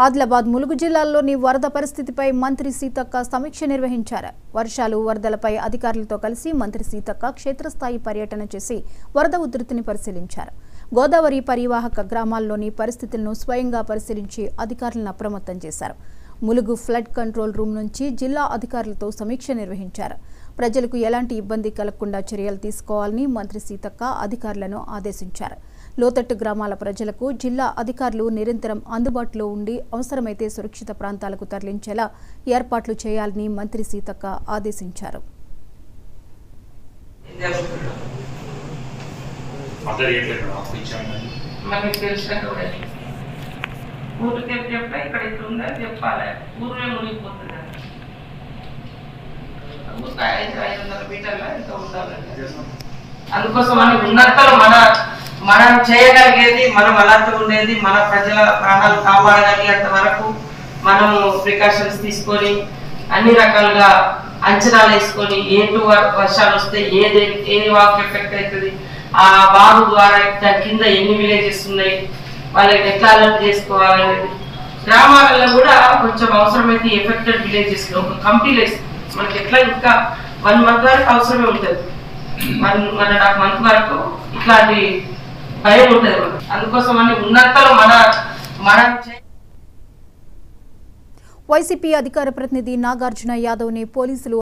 ఆదిలాబాద్ ములుగు జిల్లాల్లోని వరద పరిస్థితిపై మంత్రి సీతక్క సమీక్ష నిర్వహించారు. వర్షాలు వరదలపై అధికారులతో కలిసి మంత్రి సీతక్క క్షేత్రస్థాయి పర్యటన చేసి వరద ఉధృతిని పరిశీలించారు. గోదావరి పరివాహక గ్రామాల్లోని పరిస్థితులను స్వయంగా పరిశీలించి అధికారులను అప్రమత్తం చేశారు. ములుగు ఫ్లడ్ కంట్రోల్ రూమ్ నుంచి జిల్లా అధికారులతో సమీక్ష నిర్వహించారు. ప్రజలకు ఎలాంటి ఇబ్బంది కలగకుండా చర్యలు తీసుకోవాలని మంత్రి సీతక్క అధికారులను ఆదేశించారు. లోతట్టు గ్రామాల ప్రజలకు జిల్లా అధికారులు నిరంతరం అందుబాటులో ఉండి అవసరమైతే సురక్షిత ప్రాంతాలకు తరలించేలా ఏర్పాట్లు చేయాలని మంత్రి సీతక్క ఆదేశించారు. అందుకోసం ఉన్నంతలో మనం చేయగలిగేది, మనం అలర్ట్ ఉండేది, మన ప్రజల ప్రాణాలు కాపాడగలిగేంత వరకు మనము ప్రికాషన్స్ తీసుకొని అన్ని రకాలుగా అంచనాలు వేసుకొని ఏటు వర్షాలు వస్తే ఏ వాక్ ఎఫెక్ట్ అవుతుంది, ఆ వాగు ద్వారా దాని కింద ఎన్ని విలేజెస్ ఉన్నాయి, వాళ్ళకి ఎట్లా అలర్ట్ చేసుకోవాలనేది. గ్రామాలలో కూడా కొంచెం అవసరమైతే ఎఫెక్టెడ్ విలేజెస్ లో ఒక కమిటీలు వేస్తుంది. మనకి ఎట్లా ఇంకా 1 month వరకు అవసరమే ఉంటుంది, 1.5 month వరకు ఇట్లాంటి భయం ఉంటుంది. అందుకోసం ఉన్నంతలో మనం వైసీపీ అధికార ప్రతినిధి నాగార్జున యాదవ్ ని పోలీసులు